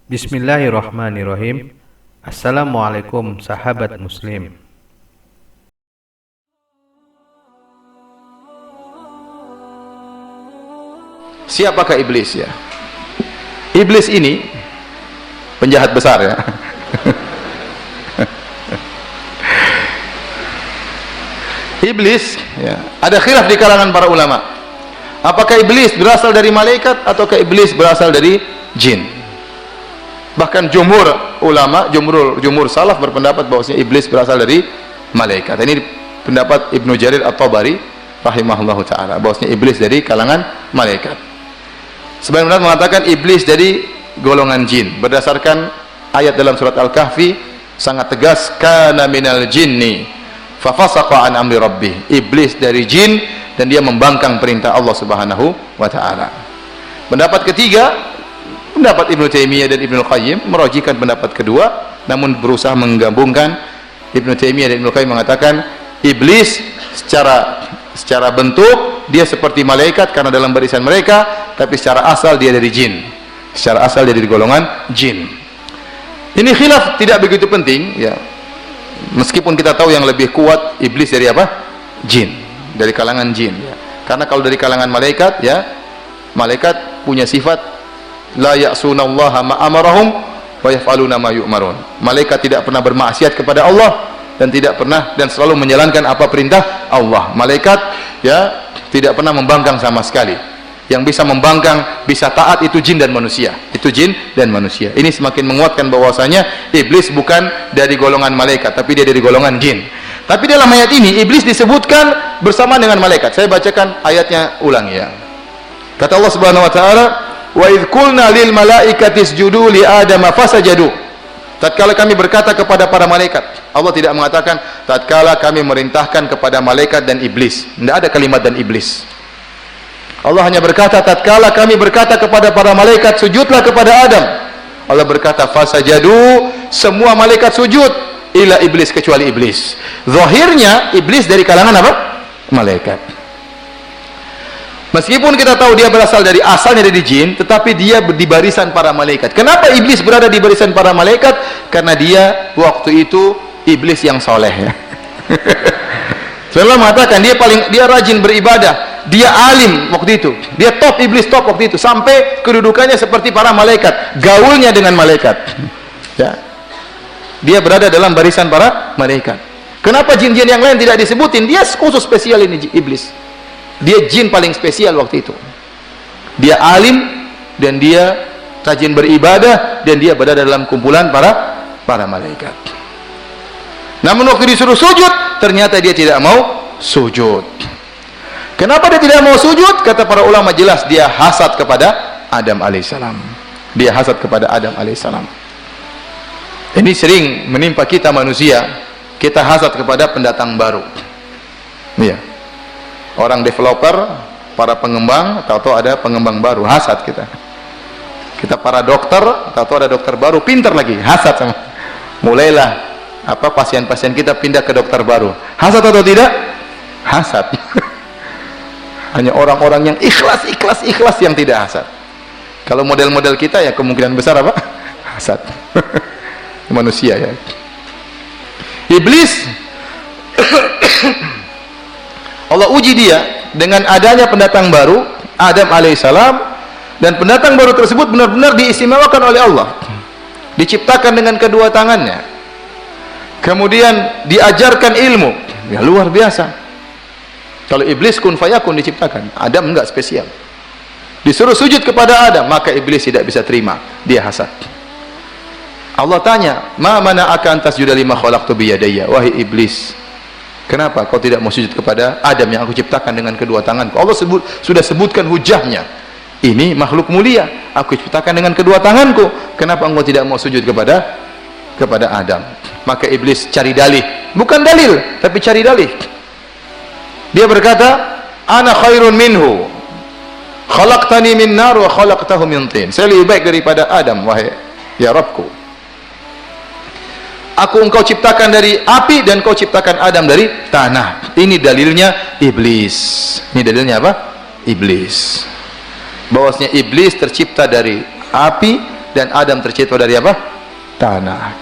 Bismillahirrahmanirrahim. Assalamualaikum sahabat muslim. Siapakah iblis ya? Iblis ini penjahat besar ya. Iblis ya, ada khilaf di kalangan para ulama. Apakah iblis berasal dari malaikat ataukah iblis berasal dari jin? Bahkan jumhur ulama, jumhur salaf berpendapat bahwasanya iblis berasal dari malaikat. Ini pendapat Ibnu Jarir At-Tabari rahimahullahu taala, bahwasanya iblis dari kalangan malaikat. Sebagian ulama mengatakan iblis dari golongan jin berdasarkan ayat dalam surat Al-Kahfi sangat tegas, kana minal jinni fa fasaqa an amri rabbih. Iblis dari jin dan dia membangkang perintah Allah Subhanahu wa taala. Pendapat ketiga, pendapat Ibnu Taimiyah dan Ibnu Qayyim merojikan pendapat kedua, namun berusaha menggabungkan. Ibnu Taimiyah dan Ibnu Qayyim mengatakan iblis secara bentuk dia seperti malaikat karena dalam barisan mereka, tapi secara asal dia dari jin. Secara asal dia dari golongan jin. Ini khilaf tidak begitu penting ya. Meskipun kita tahu yang lebih kuat iblis dari apa? Jin, dari kalangan jin ya. Karena kalau dari kalangan malaikat ya, malaikat punya sifat la ya'sunallaha ma amarahum wa yaf'aluna ma yu'marun. Malaikat tidak pernah bermaksiat kepada Allah dan selalu menjalankan apa perintah Allah. Malaikat ya tidak pernah membangkang sama sekali. Yang bisa membangkang, bisa taat itu jin dan manusia. Itu jin dan manusia. Ini semakin menguatkan bahwasanya iblis bukan dari golongan malaikat, tapi dia dari golongan jin. Tapi dalam ayat ini iblis disebutkan bersama dengan malaikat. Saya bacakan ayatnya ulang ya. Kata Allah Subhanahu wa taala, "Wa idz qulna lil malaikati isjudu li adama fasajadu." Tatkala kami berkata kepada para malaikat, Allah tidak mengatakan tatkala kami merintahkan kepada malaikat dan iblis. Tidak ada kalimat dan iblis. Allah hanya berkata tatkala kami berkata kepada para malaikat sujudlah kepada Adam. Allah berkata fasajadu, semua malaikat sujud ila iblis kecuali iblis. Zahirnya iblis dari kalangan apa? Malaikat. Meskipun kita tahu dia berasal dari asalnya dari jin, tetapi dia di barisan para malaikat. Kenapa iblis berada di barisan para malaikat? Karena dia waktu itu iblis yang soleh ya. Rasulullah mengatakan dia rajin beribadah, dia alim waktu itu, dia top, iblis top waktu itu, sampai kedudukannya seperti para malaikat, gaulnya dengan malaikat ya. Dia berada dalam barisan para malaikat. Kenapa jin-jin yang lain tidak disebutin? Dia khusus spesial ini iblis. Dia jin paling spesial waktu itu. Dia alim dan dia rajin beribadah dan dia berada dalam kumpulan para malaikat. Namun waktu disuruh sujud, ternyata dia tidak mau sujud. Kenapa dia tidak mau sujud? Kata para ulama jelas dia hasad kepada Adam alaihissalam. Dia hasad kepada Adam alaihissalam. Ini sering menimpa kita manusia. Kita hasad kepada pendatang baru. Iya. Orang developer, para pengembang, tahu-tahu ada pengembang baru, hasad kita. Kita para dokter, tahu-tahu ada dokter baru, pintar lagi, hasad sama. Mulailah pasien-pasien kita pindah ke dokter baru. Hasad atau tidak? Hasad. Hanya orang-orang yang ikhlas yang tidak hasad. Kalau model-model kita ya kemungkinan besar apa? Hasad. Manusia ya. Iblis Allah uji dia dengan adanya pendatang baru Adam alaihissalam, dan pendatang baru tersebut benar-benar diistimewakan oleh Allah, diciptakan dengan kedua tangannya, kemudian diajarkan ilmu ya luar biasa. Kalau iblis kun fayakun diciptakan, Adam enggak spesial. Disuruh sujud kepada Adam, maka iblis tidak bisa terima, dia hasad. Allah tanya, "Ma mana'aka an tasjuda lima khalaqtu bi yadayya?" Wahai iblis, kenapa kau tidak mau sujud kepada Adam yang aku ciptakan dengan kedua tanganku? Allah sudah sebutkan hujahnya. Ini makhluk mulia, aku ciptakan dengan kedua tanganku. Kenapa engkau tidak mau sujud kepada Adam? Maka iblis cari dalih, bukan dalil, tapi cari dalih. Dia berkata, "Ana khairun minhu. Khalaqtani min nar wa khalaqtahu min tin." Saya lebih baik daripada Adam, wahai ya Rabbku. Aku engkau ciptakan dari api dan kau ciptakan Adam dari tanah. Ini dalilnya iblis. Ini dalilnya apa? Iblis. Bahwasanya iblis tercipta dari api dan Adam tercipta dari apa? Tanah.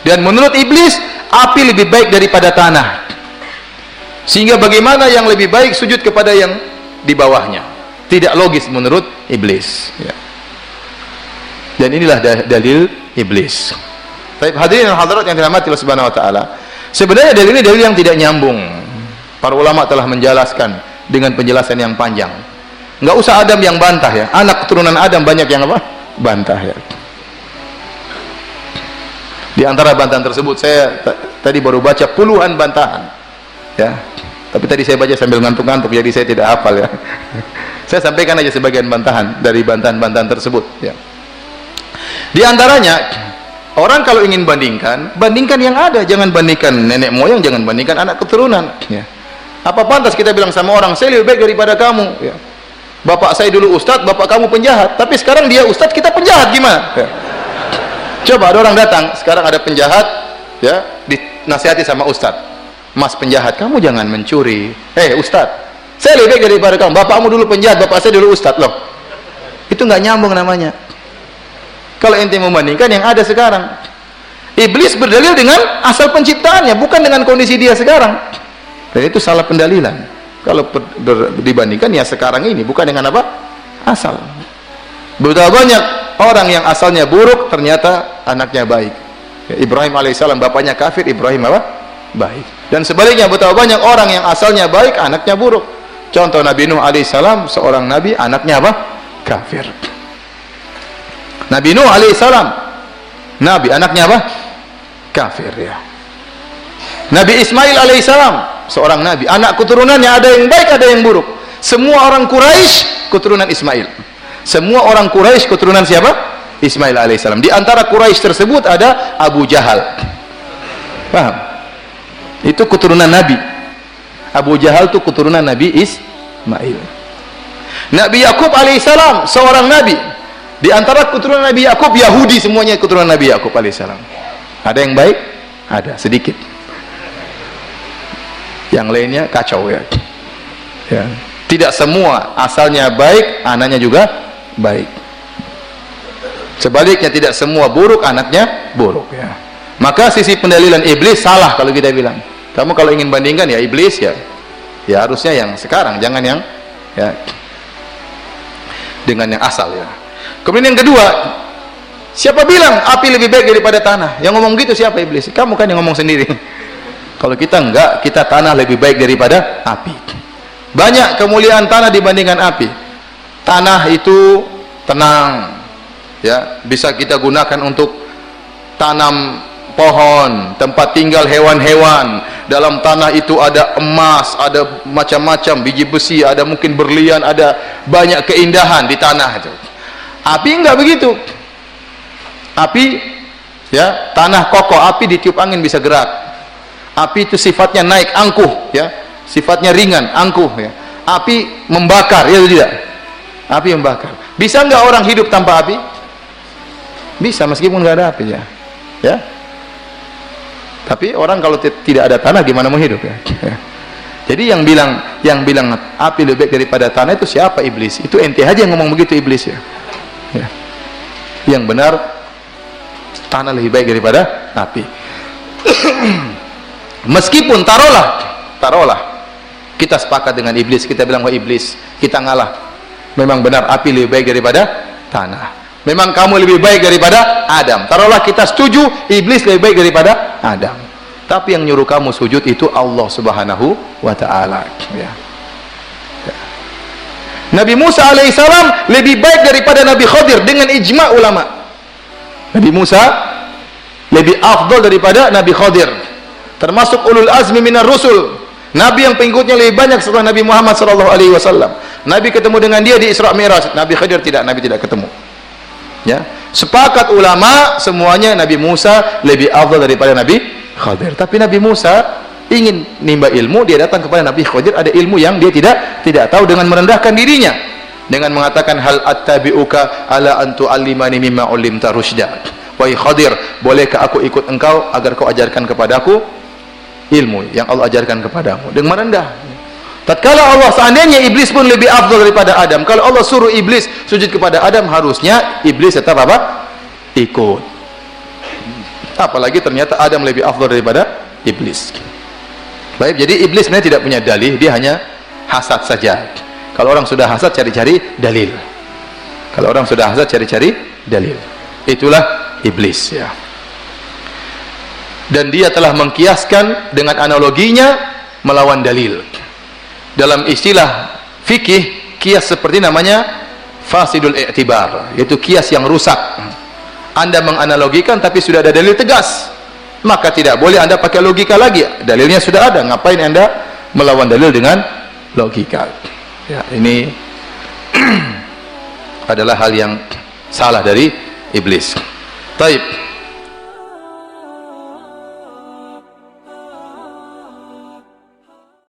Dan menurut iblis, api lebih baik daripada tanah. Sehingga bagaimana yang lebih baik sujud kepada yang di bawahnya? Tidak logis menurut iblis. Ya. Dan inilah dalil iblis. Baik, hadirin dan hadirat yang dirahmati Allah Subhanahu wa taala. Sebenarnya dalil ini dalil yang tidak nyambung. Para ulama telah menjelaskan dengan penjelasan yang panjang. Enggak usah Adam yang bantah ya. Anak keturunan Adam banyak yang apa? Bantah ya. Di antara bantahan tersebut saya tadi baru baca puluhan bantahan. Ya. Tapi tadi saya baca sambil ngantuk-ngantuk jadi saya tidak hafal ya. Saya sampaikan aja sebagian bantahan dari bantahan-bantahan tersebut ya. Di antaranya orang kalau ingin bandingkan, bandingkan yang ada, jangan bandingkan nenek moyang, jangan bandingkan anak keturunan ya. Apa pantas kita bilang sama orang, saya lebih baik daripada kamu ya. Bapak saya dulu ustadz, bapak kamu penjahat, tapi sekarang dia ustadz, kita penjahat, gimana ya. Coba ada orang datang, sekarang ada penjahat ya, dinasihati sama ustadz, mas penjahat, kamu jangan mencuri. Ustadz, saya lebih baik daripada kamu, bapakmu dulu penjahat, bapak saya dulu ustadz. Loh, itu nggak nyambung namanya. Kalau ente membandingkan yang ada sekarang, iblis berdalil dengan asal penciptaannya, bukan dengan kondisi dia sekarang. Dan itu salah pendalilan. Kalau dibandingkan ya sekarang ini, bukan dengan apa? Asal. Betapa banyak orang yang asalnya buruk ternyata anaknya baik ya, Ibrahim alaihissalam bapaknya kafir, Ibrahim apa? Baik. Dan sebaliknya betapa banyak orang yang asalnya baik anaknya buruk. Contoh Nabi Nuh alaihissalam, seorang nabi, anaknya apa? Kafir. Nabi Nuh alaihissalam nabi, anaknya apa? Kafir ya. Nabi Ismail alaihissalam seorang nabi, anak keturunannya ada yang baik ada yang buruk. Semua orang Quraisy keturunan Ismail. Semua orang Quraisy keturunan siapa? Ismail alaihissalam. Di antara Quraisy tersebut ada Abu Jahal. Paham? Itu keturunan Nabi. Abu Jahal itu keturunan Nabi Ismail. Nabi Yakub alaihissalam seorang nabi. Di antara keturunan Nabi Yakub Yahudi, semuanya keturunan Nabi Yakub alaihissalam. Ada yang baik? Ada, sedikit. Yang lainnya kacau ya. Ya. Tidak semua asalnya baik, anaknya juga baik. Sebaliknya tidak semua buruk, anaknya buruk ya. Maka sisi pendalilan iblis salah kalau kita bilang. Kamu kalau ingin bandingkan ya iblis ya harusnya yang sekarang, jangan yang ya dengan yang asal ya. Kemudian yang kedua, siapa bilang api lebih baik daripada tanah? Yang ngomong gitu siapa? Iblis. Kamu kan yang ngomong sendiri. Kalau kita enggak, kita tanah lebih baik daripada api. Banyak kemuliaan tanah dibandingkan api. Tanah itu tenang ya, bisa kita gunakan untuk tanam pohon, tempat tinggal hewan-hewan. Dalam tanah itu ada emas, ada macam-macam biji besi, ada mungkin berlian, ada banyak keindahan di tanah itu. Api enggak begitu. Api ya, tanah kokoh, api ditiup angin bisa gerak. Api itu sifatnya naik, angkuh ya, sifatnya ringan, angkuh ya. Api membakar, ya tidak? Api membakar. Bisa enggak orang hidup tanpa api? Bisa, meskipun enggak ada api ya. Ya. Tapi orang kalau tidak ada tanah gimana mau hidup ya? Jadi yang bilang api lebih baik daripada tanah itu siapa? Iblis. Itu ente aja yang ngomong begitu, iblis ya. Ya. Yang benar tanah lebih baik daripada api. Meskipun taruhlah kita sepakat dengan iblis, kita bilang wah iblis, kita ngalah. Memang benar api lebih baik daripada tanah. Memang kamu lebih baik daripada Adam. Taruhlah kita setuju iblis lebih baik daripada Adam. Tapi yang nyuruh kamu sujud itu Allah Subhanahu wa taala ya. Nabi Musa alaihissalam lebih baik daripada Nabi Khadir dengan ijma' ulama. Nabi Musa lebih afdal daripada Nabi Khadir, termasuk ulul azmi minar rusul. Nabi yang pengikutnya lebih banyak setelah Nabi Muhammad SAW. Nabi ketemu dengan dia di Isra Mi'raj. Nabi Khadir tidak, Nabi tidak ketemu. Ya, sepakat ulama semuanya Nabi Musa lebih afdal daripada Nabi Khadir. Tapi Nabi Musa ingin nimba ilmu, dia datang kepada Nabi Khadir, ada ilmu yang dia tidak tahu, dengan merendahkan dirinya, dengan mengatakan hal attabi'uka ala an tu'allimani mimma 'ullimta rusyda. Wahai Khadir, bolehkah aku ikut engkau agar kau ajarkan kepadaku ilmu yang Allah ajarkan kepadamu? Dengan merendah. Tatkala Allah, seandainya iblis pun lebih afdal daripada Adam, kalau Allah suruh iblis sujud kepada Adam, harusnya iblis tetap apa? ikut. Apalagi ternyata Adam lebih afdal daripada iblis. Baik, jadi iblis sebenarnya tidak punya dalih, dia hanya hasad saja. Kalau orang sudah hasad, cari-cari dalil. Kalau orang sudah hasad, cari-cari dalil. Itulah iblis, ya. Dan dia telah mengkiaskan dengan analoginya melawan dalil. Dalam istilah fikih, kias seperti namanya fasidul i'tibar, yaitu kias yang rusak. Anda menganalogikan tapi sudah ada dalil tegas, maka tidak boleh Anda pakai logika lagi. Dalilnya sudah ada, ngapain Anda melawan dalil dengan logika? Ya, ini adalah hal yang salah dari iblis. Taib.